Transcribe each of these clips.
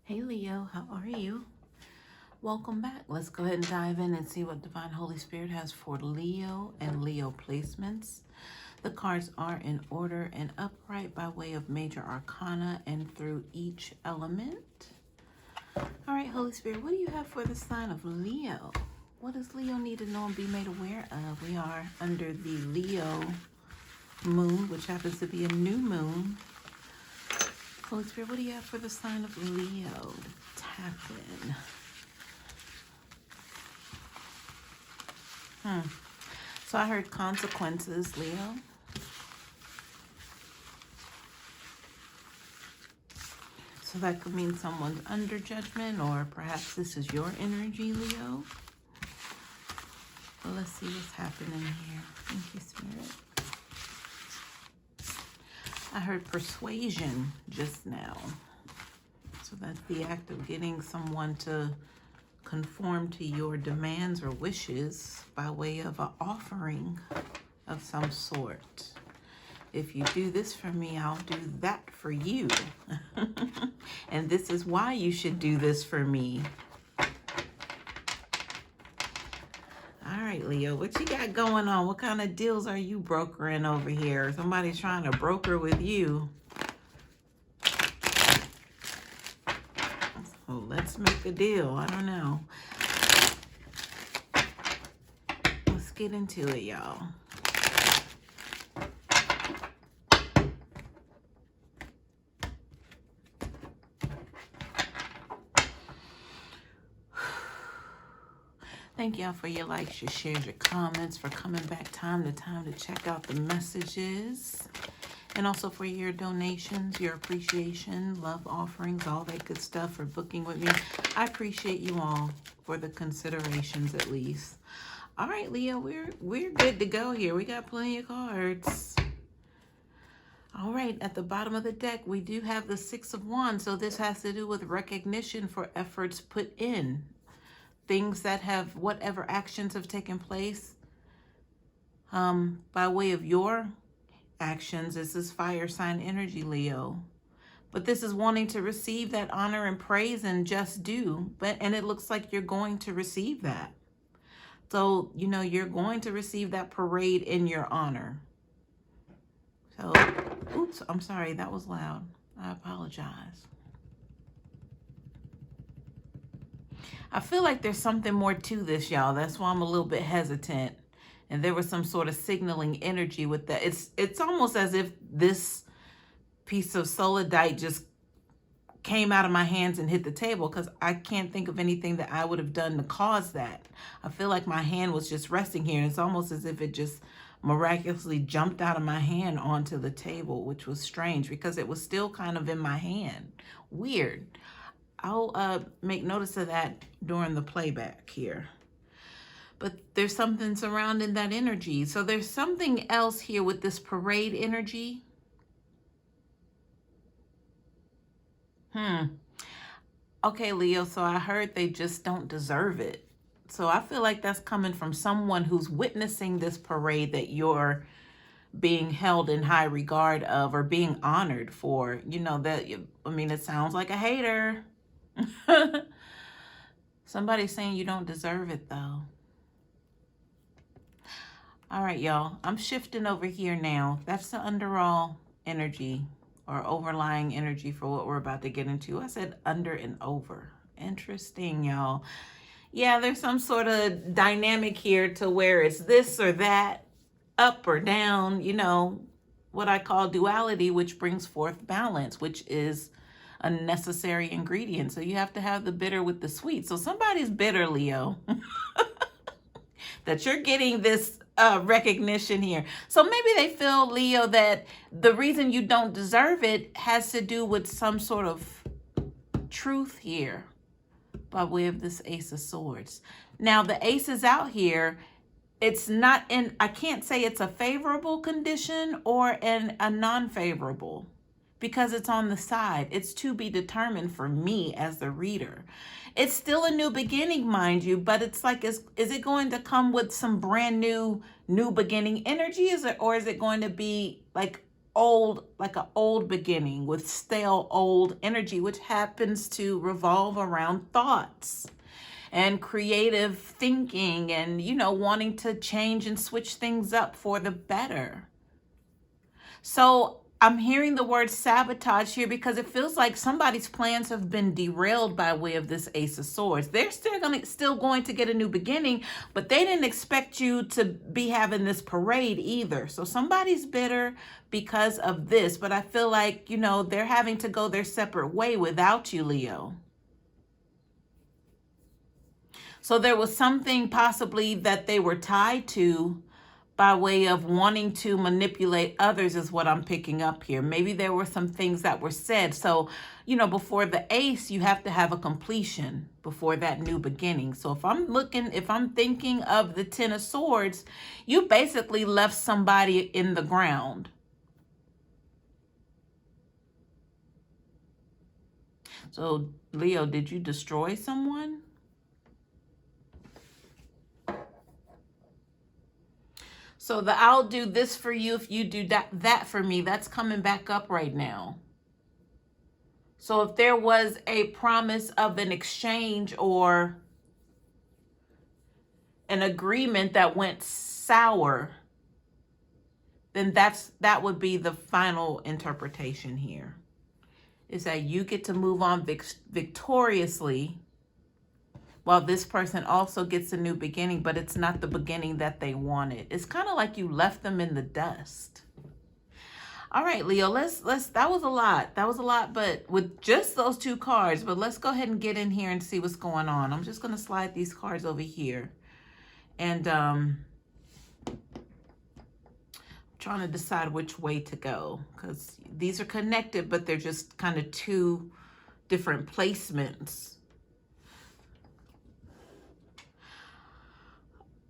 Hey Leo, how are you? Welcome back. Let's go ahead and dive in and see what Divine Holy Spirit has for Leo and Leo placements. The cards are in order and upright by way of major arcana and through each element. All right, Holy Spirit, what do you have for the sign of Leo? What does Leo need to know and be made aware of? We are under the Leo moon, which happens to be a new moon. Holy Spirit, what do you have for the sign of Leo? Tap in. So I heard consequences, Leo. So that could mean someone's under judgment, or perhaps this is your energy, Leo. Well, let's see what's happening here. Thank you, Spirit. I heard persuasion just now. So that's the act of getting someone to conform to your demands or wishes by way of an offering of some sort. If you do this for me, I'll do that for you. And this is why you should do this for me. All right, Leo, what you got going on? What kind of deals are you brokering over here? Somebody's trying to broker with you. Oh, let's make a deal. I don't know. Let's get into it, y'all. Thank y'all for your likes, your shares, your comments, for coming back time to time to check out the messages. And also for your donations, your appreciation, love offerings, all that good stuff for booking with me. I appreciate you all for the considerations at least. All right, Leo, we're good to go here. We got plenty of cards. All right, at the bottom of the deck, we do have the Six of Wands. So this has to do with recognition for efforts put in. Things that have, whatever actions have taken place by way of your actions. This is fire sign energy, Leo. But this is wanting to receive that honor and praise and just due. And it looks like you're going to receive that. So, you know, you're going to receive that parade in your honor. So, oops, I'm sorry, that was loud. I apologize. I feel like there's something more to this, y'all. That's why I'm a little bit hesitant. And there was some sort of signaling energy with that. It's almost as if this piece of solidite just came out of my hands and hit the table, because I can't think of anything that I would have done to cause that. I feel like my hand was just resting here, and it's almost as if it just miraculously jumped out of my hand onto the table, which was strange because it was still kind of in my hand. Weird. I'll make notice of that during the playback here. But there's something surrounding that energy. So there's something else here with this parade energy. Okay, Leo, so I heard they just don't deserve it. So I feel like that's coming from someone who's witnessing this parade that you're being held in high regard of, or being honored for. You know, that, I mean, it sounds like a hater. Somebody's saying you don't deserve it, though. All right, y'all. I'm shifting over here now. That's the underall energy or overlying energy for what we're about to get into. I said under and over. Interesting, y'all. Yeah, there's some sort of dynamic here to where it's this or that, up or down, you know, what I call duality, which brings forth balance, which is a necessary ingredient. So you have to have the bitter with the sweet. So somebody's bitter, Leo, that you're getting this recognition here. So maybe they feel, Leo, that the reason you don't deserve it has to do with some sort of truth here by way of this Ace of Swords. Now, the ace is out here. It's not in, I can't say it's a favorable condition or a non-favorable, because it's on the side. It's to be determined for me as the reader. It's still a new beginning, mind you, but it's like, is it going to come with some brand new beginning energy? Or is it going to be like old, like an old beginning with stale old energy, which happens to revolve around thoughts and creative thinking and, wanting to change and switch things up for the better. So I'm hearing the word sabotage here because it feels like somebody's plans have been derailed by way of this Ace of Swords. They're still going to get a new beginning, but they didn't expect you to be having this parade either. So somebody's bitter because of this, but I feel like, they're having to go their separate way without you, Leo. So there was something possibly that they were tied to by way of wanting to manipulate others is what I'm picking up here. Maybe there were some things that were said. So, before the ace, you have to have a completion before that new beginning. So if I'm thinking of the Ten of Swords, you basically left somebody in the ground. So Leo, did you destroy someone? So the I'll do this for you if you do that for me, that's coming back up right now. So if there was a promise of an exchange or an agreement that went sour, then that would be the final interpretation here. Is that you get to move on victoriously while this person also gets a new beginning, but it's not the beginning that they wanted. It's kind of like you left them in the dust. All right, Leo, let's that was a lot, but with just those two cards, but let's go ahead and get in here and see what's going on. I'm just going to slide these cards over here. And trying to decide which way to go because these are connected, but they're just kind of two different placements.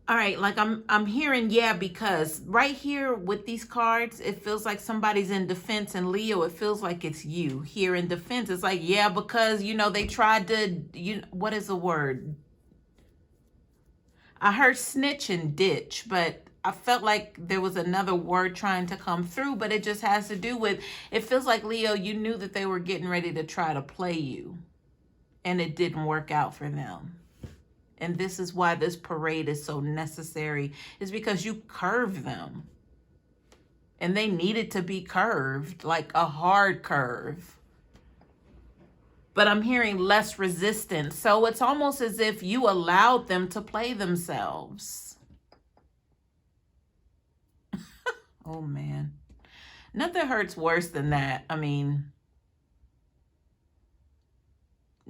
All right, like I'm hearing, yeah, because right here with these cards, it feels like somebody's in defense, and Leo, it feels like it's you here in defense. It's like, yeah, because, they tried to, what is the word? I heard snitch and ditch, but I felt like there was another word trying to come through, but it just has to do with, it feels like, Leo, you knew that they were getting ready to try to play you, and it didn't work out for them. And this is why this parade is so necessary, is because you curved them. And they needed to be curved, like a hard curve. But I'm hearing less resistance. So it's almost as if you allowed them to play themselves. Oh, man. Nothing hurts worse than that. I mean,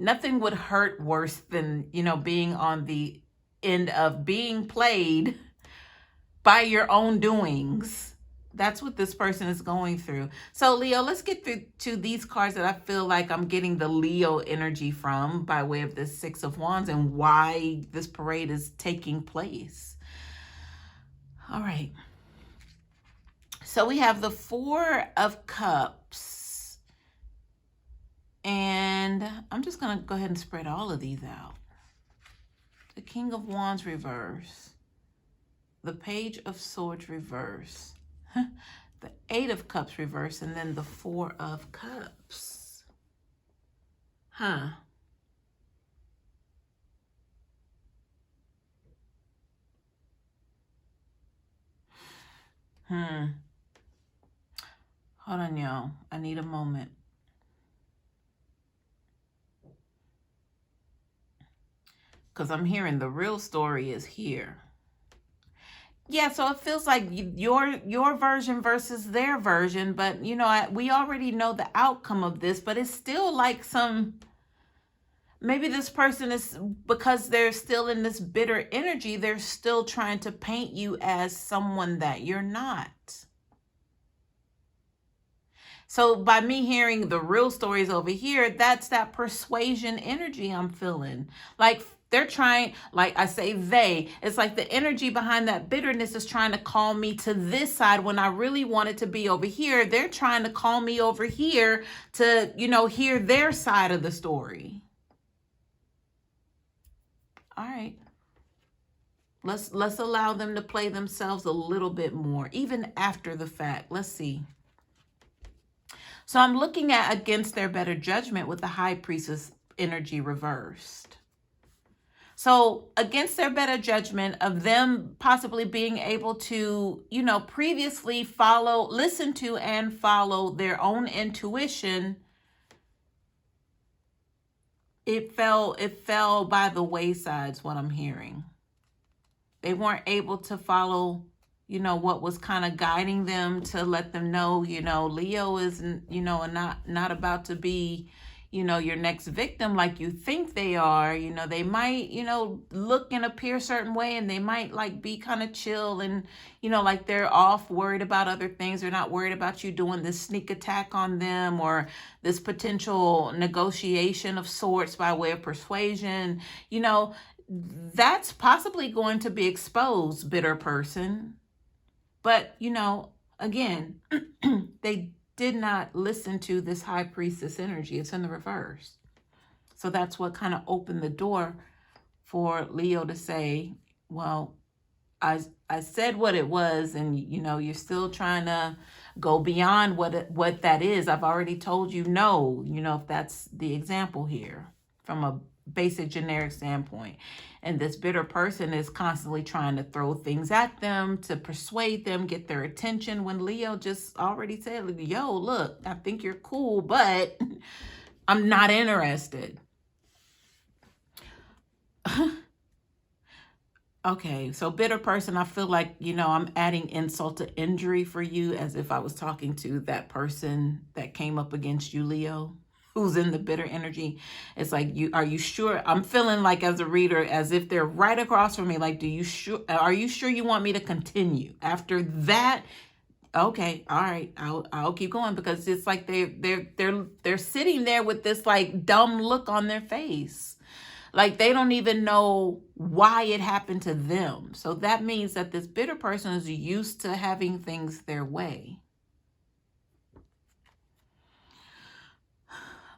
nothing would hurt worse than, being on the end of being played by your own doings. That's what this person is going through. So Leo, let's get through to these cards that I feel like I'm getting the Leo energy from by way of the Six of Wands and why this parade is taking place. All right. So we have the Four of Cups. And I'm just going to go ahead and spread all of these out. The King of Wands reverse. The Page of Swords reverse. The Eight of Cups reverse. And then the Four of Cups. Huh. Hold on, y'all. I need a moment. Because I'm hearing the real story is here. Yeah, so it feels like your version versus their version, but we already know the outcome of this, but it's still like maybe this person is, because they're still in this bitter energy, they're still trying to paint you as someone that you're not. So by me hearing the real stories over here, that's that persuasion energy I'm feeling. Like they're trying, like I say it's like the energy behind that bitterness is trying to call me to this side when I really wanted to be over here. They're trying to call me over here to, hear their side of the story. All right. Let's allow them to play themselves a little bit more, even after the fact. Let's see. So I'm looking at against their better judgment with the high priestess energy reversed. So against their better judgment of them possibly being able to, previously listen to and follow their own intuition, it fell by the waysides, what I'm hearing. They weren't able to follow, what was kind of guiding them to let them know, Leo is, not about to be, your next victim like you think they are. They might, look and appear a certain way, and they might like be kind of chill and, like they're off worried about other things. They're not worried about you doing this sneak attack on them or this potential negotiation of sorts by way of persuasion. That's possibly going to be exposed, bitter person. But, again, they did not listen to this high priestess energy. It's in the reverse. So that's what kind of opened the door for Leo to say, well, I said what it was, and, you're still trying to go beyond what that is. I've already told you no, if that's the example here from a basic generic standpoint. And this bitter person is constantly trying to throw things at them to persuade them, get their attention, when Leo just already said, yo, look, I think you're cool, but I'm not interested. Okay, so bitter person, I feel like, I'm adding insult to injury for you, as if I was talking to that person that came up against you, Leo, who's in the bitter energy. It's like, are you sure? I'm feeling like, as a reader, as if they're right across from me. Like, are you sure you want me to continue after that? Okay, all right, I'll keep going, because it's like they're sitting there with this like dumb look on their face. Like they don't even know why it happened to them. So that means that this bitter person is used to having things their way.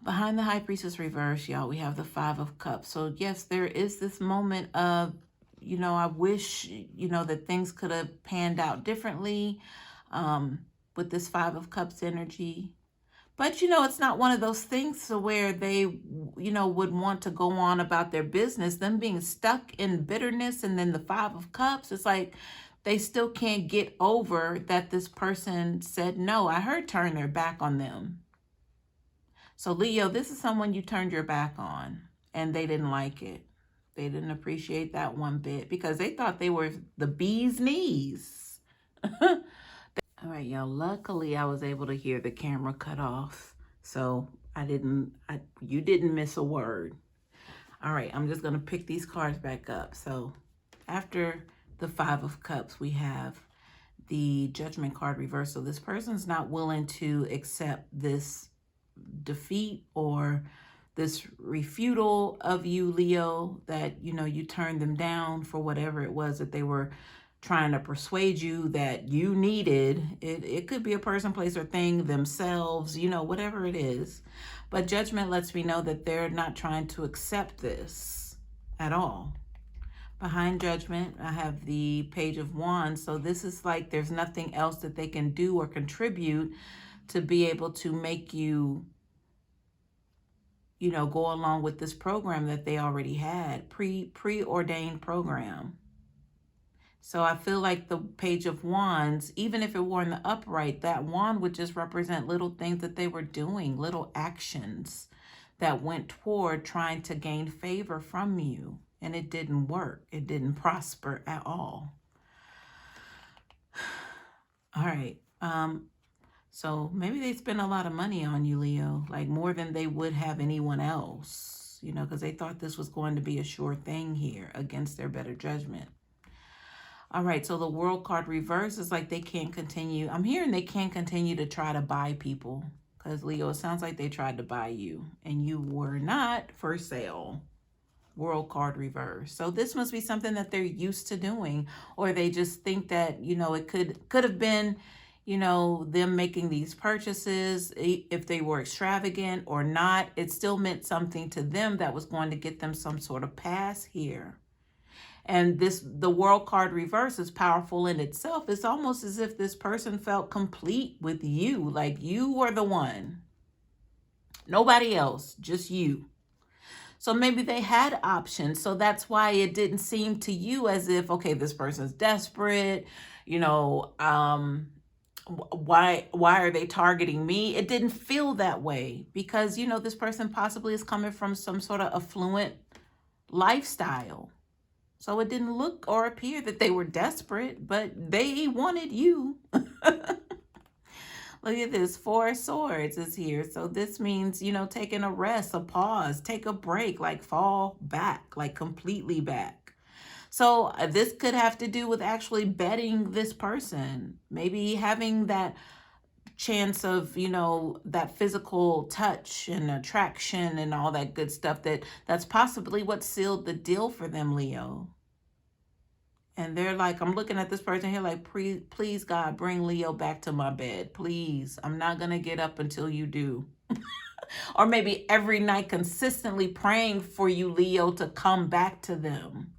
Behind the high priestess reverse, y'all, we have the 5 of cups. So yes, there is this moment of, I wish, that things could have panned out differently with this 5 of cups energy. But, it's not one of those things to where they, would want to go on about their business. Them being stuck in bitterness, and then the 5 of cups, it's like they still can't get over that this person said no. I heard turn their back on them. So Leo, this is someone you turned your back on, and they didn't like it. They didn't appreciate that one bit, because they thought they were the bee's knees. All right, y'all. Luckily, I was able to hear the camera cut off, so you didn't miss a word. All right, I'm just going to pick these cards back up. So after the 5 of cups, we have the judgment card reversed. So this person's not willing to accept this defeat or this refutal of you, Leo, that, you turned them down for whatever it was that they were trying to persuade you that you needed. It could be a person, place, or thing, themselves, whatever it is. But judgment lets me know that they're not trying to accept this at all. Behind judgment, I have the Page of Wands. So this is like there's nothing else that they can do or contribute to be able to make you, go along with this program that they already had, preordained program. So I feel like the Page of Wands, even if it were in the upright, that wand would just represent little things that they were doing, little actions that went toward trying to gain favor from you. And it didn't work. It didn't prosper at all. All right. So maybe they spent a lot of money on you, Leo, like more than they would have anyone else, because they thought this was going to be a sure thing here against their better judgment. All right, so the World card reverse is like they can't continue. I'm hearing they can't continue to try to buy people, because Leo, it sounds like they tried to buy you and you were not for sale. World card reverse. So this must be something that they're used to doing, or they just think that, it could have been, them making these purchases. If they were extravagant or not, it still meant something to them that was going to get them some sort of pass here. And the world card reverse is powerful in itself. It's almost as if this person felt complete with you, like you were the one. Nobody else, just you. So maybe they had options. So that's why it didn't seem to you as if, okay, this person's desperate, why are they targeting me? It didn't feel that way because, this person possibly is coming from some sort of affluent lifestyle. So it didn't look or appear that they were desperate, but they wanted you. Look at this. 4 of Swords is here. So this means, taking a rest, a pause, take a break, like fall back, like completely back. So this could have to do with actually betting this person. Maybe having that chance of, that physical touch and attraction and all that good stuff. That's possibly what sealed the deal for them, Leo. And they're like, I'm looking at this person here like, please, God, bring Leo back to my bed. Please. I'm not going to get up until you do. Or maybe every night consistently praying for you, Leo, to come back to them.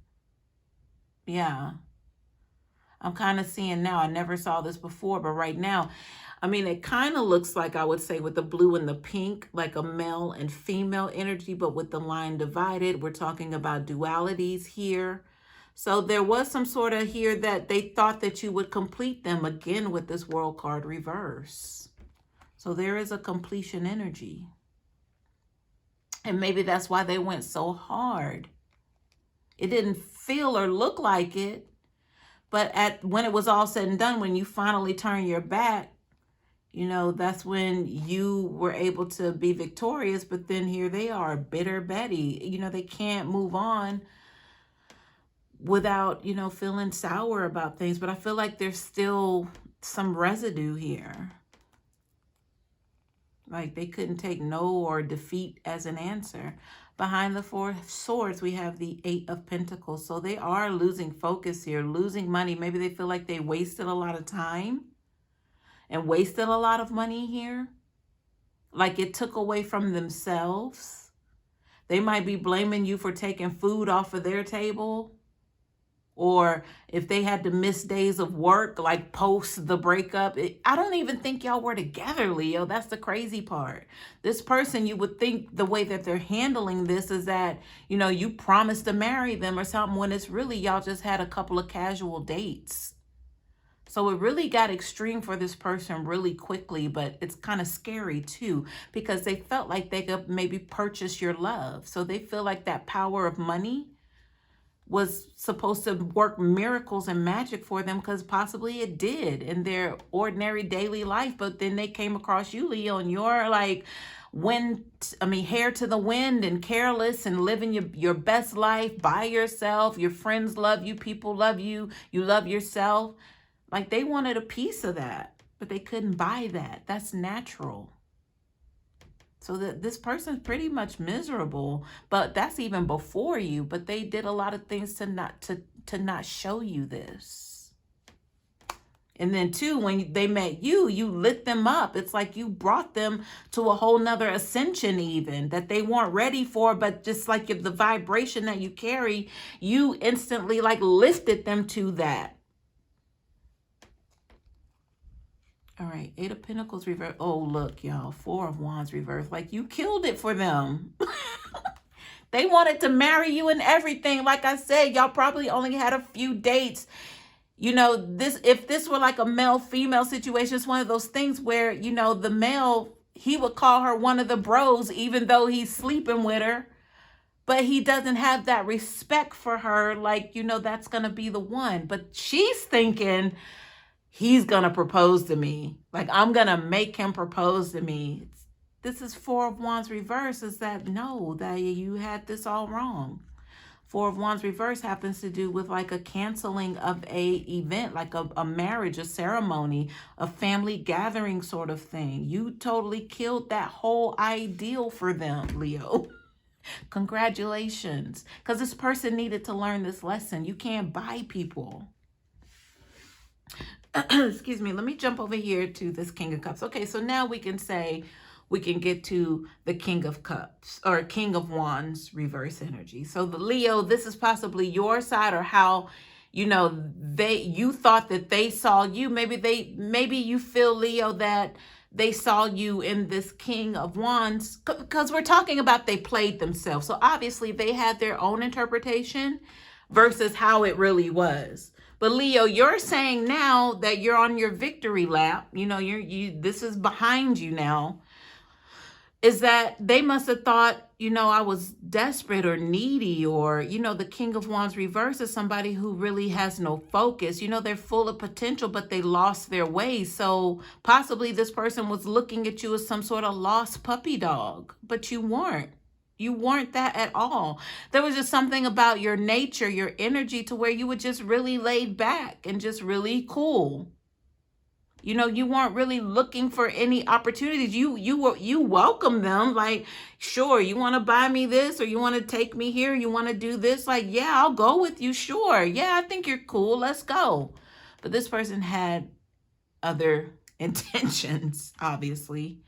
Yeah. I'm kind of seeing now. I never saw this before, but right now, it kind of looks like, I would say, with the blue and the pink, like a male and female energy, but with the line divided, we're talking about dualities here. So there was some sort of here that they thought that you would complete them again with this world card reverse. So there is a completion energy. And maybe that's why they went so hard. It didn't feel or look like it. But when it was all said and done, when you finally turn your back, that's when you were able to be victorious. But then here they are, bitter Betty. They can't move on without, feeling sour about things. But I feel like there's still some residue here. Like they couldn't take no or defeat as an answer. Behind the 4 of Swords, we have the 8 of Pentacles. So they are losing focus here, losing money. Maybe they feel like they wasted a lot of time and wasted a lot of money here. Like it took away from themselves. They might be blaming you for taking food off of their table. Or if they had to miss days of work, like post the breakup. I don't even think y'all were together, Leo. That's the crazy part. This person, you would think the way that they're handling this is that, you promised to marry them or something, when it's really y'all just had a couple of casual dates. So it really got extreme for this person really quickly, but it's kind of scary too, because they felt like they could maybe purchase your love. So they feel like that power of money was supposed to work miracles and magic for them, because possibly it did in their ordinary daily life. But then they came across you, Leo, and you're like hair to the wind and careless and living your best life by yourself. Your friends love you. People love you. You love yourself. Like they wanted a piece of that, but they couldn't buy that. That's natural. So that this person's pretty much miserable, but that's even before you. But they did a lot of things to not show you this. And then too, when they met you, you lit them up. It's like you brought them to a whole nother ascension even that they weren't ready for, but just like the vibration that you carry, you instantly like lifted them to that. All right, 8 of Pentacles reverse. Oh, look, y'all, 4 of Wands reverse. Like you killed it for them. They wanted to marry you and everything. Like I said, y'all probably only had a few dates. If this were like a male-female situation, it's one of those things where, the male, he would call her one of the bros, even though he's sleeping with her. But he doesn't have that respect for her. Like, that's going to be the one. But she's thinking, he's going to propose to me. Like, I'm going to make him propose to me. This is 4 of Wands reverse. Is that, no, that you had this all wrong. 4 of Wands reverse happens to do with like a canceling of a event, like a marriage, a ceremony, a family gathering sort of thing. You totally killed that whole ideal for them, Leo. Congratulations. Because this person needed to learn this lesson. You can't buy people. Excuse me, let me jump over here to this King of Cups. Okay, so now we can say we can get to the King of Cups or King of Wands reverse energy. So the Leo, this is possibly your side, or how, you thought that they saw you. Maybe you feel, Leo, that they saw you in this King of Wands, because we're talking about they played themselves. So obviously they had their own interpretation versus how it really was. But Leo, you're saying now that you're on your victory lap, this is behind you now, is that they must have thought, I was desperate or needy, or, the King of Wands reverse is somebody who really has no focus. They're full of potential, but they lost their way. So possibly this person was looking at you as some sort of lost puppy dog, but you weren't. You weren't that at all. There was just something about your nature, your energy, to where you were just really laid back and just really cool. You weren't really looking for any opportunities. You welcome them. Like, sure, you want to buy me this, or you want to take me here, you want to do this. Like, yeah, I'll go with you. Sure. Yeah, I think you're cool. Let's go. But this person had other intentions, obviously.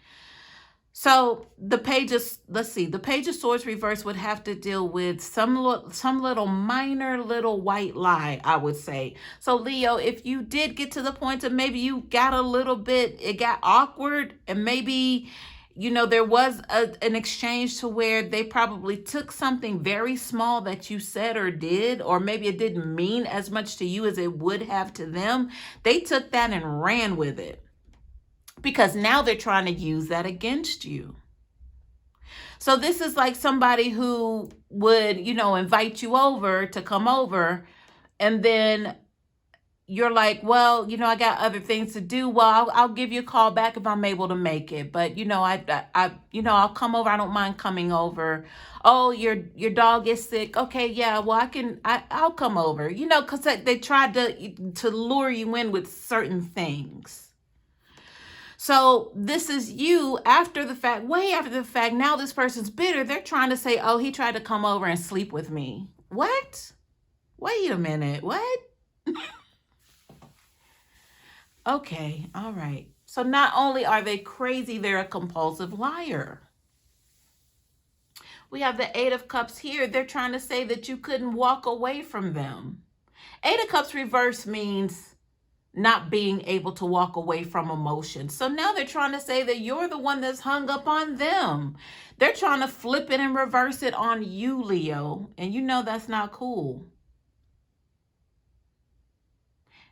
So the Page of Swords reverse would have to deal with some little minor little white lie, I would say. So Leo, if you did get to the point of maybe you got it got awkward, and maybe, there was an exchange to where they probably took something very small that you said or did, or maybe it didn't mean as much to you as it would have to them. They took that and ran with it, because now they're trying to use that against you. So this is like somebody who would, invite you over to come over, and then you're like, well, I got other things to do. Well, I'll give you a call back if I'm able to make it. But, I'll come over. I don't mind coming over. Oh, your dog is sick. Okay, yeah, well, I'll come over, because they tried to lure you in with certain things. So this is you after the fact, way after the fact. Now this person's bitter. They're trying to say, oh, he tried to come over and sleep with me. What? Wait a minute. What? Okay. All right. So not only are they crazy, they're a compulsive liar. We have the Eight of Cups here. They're trying to say that you couldn't walk away from them. Eight of Cups reverse means not being able to walk away from emotion. So now they're trying to say that you're the one that's hung up on them. They're trying to flip it and reverse it on you, Leo. And that's not cool.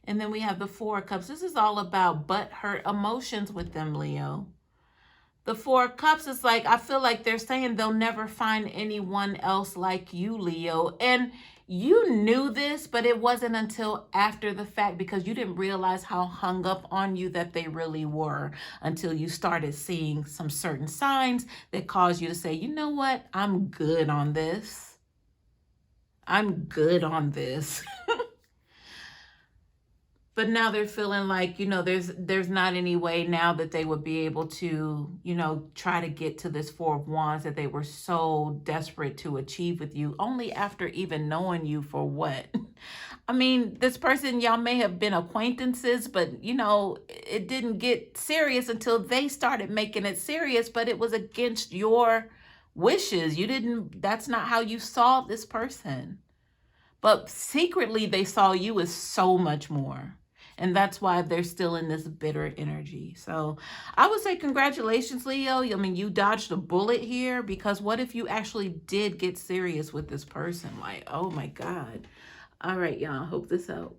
And then we have the Four of Cups. This is all about butthurt emotions with them, Leo. The Four of Cups is like, I feel like they're saying they'll never find anyone else like you, Leo. And you knew this, but it wasn't until after the fact, because you didn't realize how hung up on you that they really were, until you started seeing some certain signs that caused you to say, you know what? I'm good on this. I'm good on this. But now they're feeling like, there's not any way now that they would be able to, try to get to this Four of Wands that they were so desperate to achieve with you, only after even knowing you for what? I mean, this person, y'all may have been acquaintances, but, it didn't get serious until they started making it serious, but it was against your wishes. That's not how you saw this person. But secretly, they saw you as so much more. And that's why they're still in this bitter energy. So I would say congratulations, Leo. I mean, you dodged a bullet here, because what if you actually did get serious with this person? Like, oh my God. All right, y'all. Hope this helps.